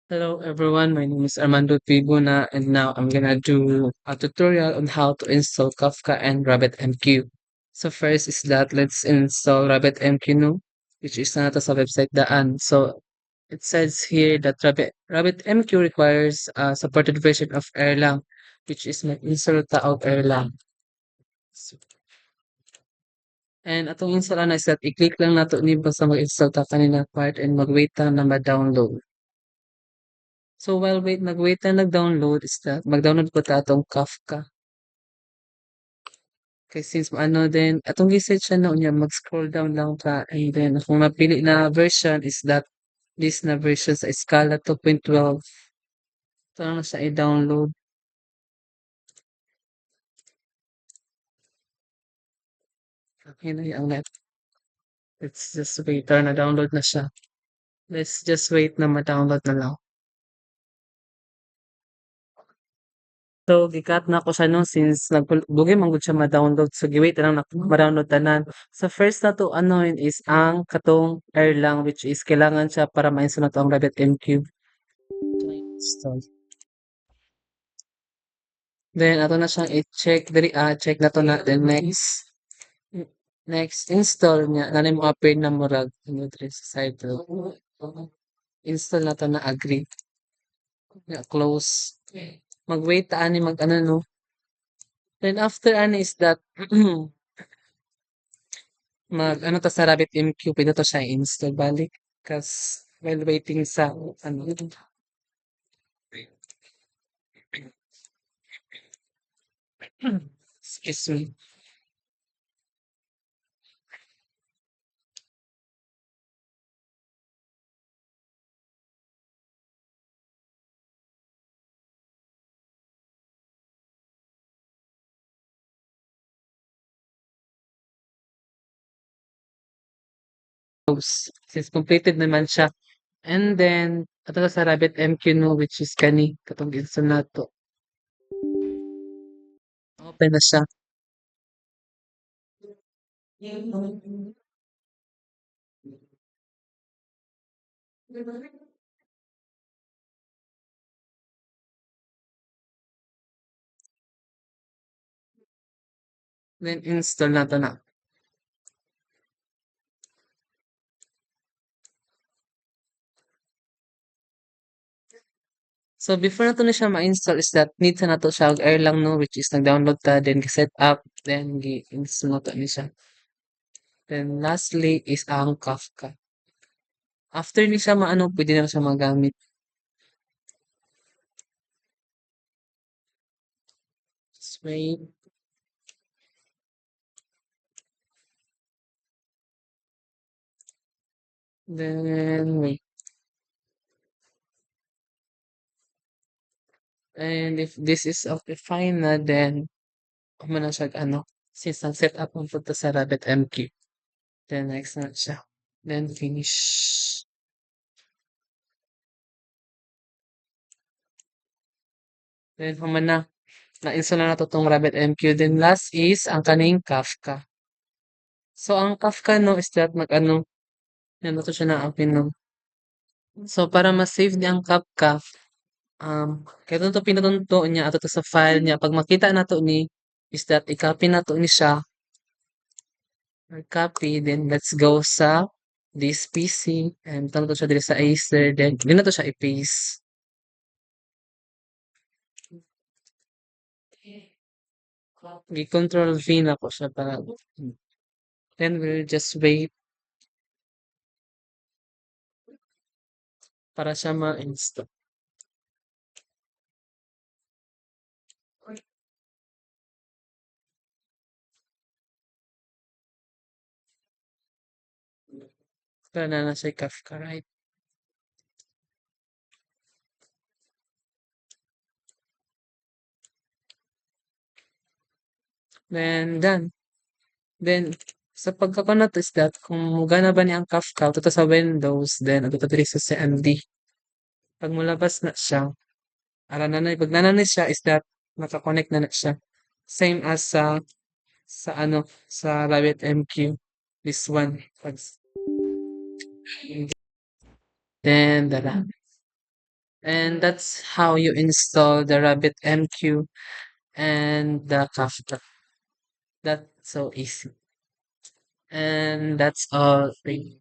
Hello everyone, my name is Armando Tribuna and now I'm gonna do a tutorial on how to install Kafka and RabbitMQ. So first is that let's install RabbitMQ no, which is nata sa website daan. So it says here that RabbitMQ requires a supported version of Erlang, which is mag-install ta og Erlang. So, and atong install na is that i-click lang nato ni basta mag-install ta kanina part and mag-wait ta na ma-download. So while nag-wait na nag-download is that mag-download po ta atong Kafka. Kay since ano din, atong gi-set siya na unya mag-scroll down lang ka and then kung napili na version is that this na version sa Scala 2.12. Ito na siya i-download. Okay na yung net. Let's just wait. Tara na download na siya. Let's just wait na ma-download na lang. So gikat na ko siya no since bugi man gud siya ma-download. So gi-wait na lang na ma-download tanan. So first na to ano yun is ang katong Erlang which is kailangan siya para ma-install na to ang RabbitMQ. Install. Then ato na siyang i-check diri check na to na then next. Next install niya nanay mo appear na murag ano diri sa side to. Install na to na agree. Yeah, close. Mag-wait ta ani mag ano no. Then after ano is that mag-ano ta sa RabbitMQ, pwede to siya i-install balik. Kas while waiting sa ano. Excuse me. Close. Since completed naman siya. And then, ato sa RabbitMQ no, which is kani, katong install na to. Open na siya. Then install na to na. So before na to na siya ma-install is that need sa nato siya og Erlang no, which is nag-download ta, then gi-set up, then gi-install na to ni siya. Then lastly is ang Kafka. After ni siya maano, pwede na siya magamit. Just wait. Then wait. And if this is okay fine na, then ako na siya ano, since nag-set up ang punta sa RabbitMQ. Then next na siya. Then finish. Then human na. Na-install na nato tong RabbitMQ. Then last is ang kaning Kafka. So ang Kafka no is that mag-ano, yan na to siya na open no. So para ma-save niya ang Kafka, kaya to pinatunto niya ato to sa file niya. Pag makita na to ni is that i-copy na to ni siya. Or copy, then let's go sa this PC and tanong to siya dito sa Acer, then di na to siya i-paste. I-control V na ko siya para then we'll just wait para siya ma-install. Wala na siya Kafka, right? Then done. Then sa pagka-connect is that kung gana ba niya ang Kafka to sa Windows, then ato diri sa CMD. Pag mulabas na siya, ara na na pag nanay siya is that naka-connect na siya. Same as sa ano sa RabbitMQ. This one. Pag, then dala. And that's how you install the RabbitMQ and the Kafka. That's so easy. And that's all. Thank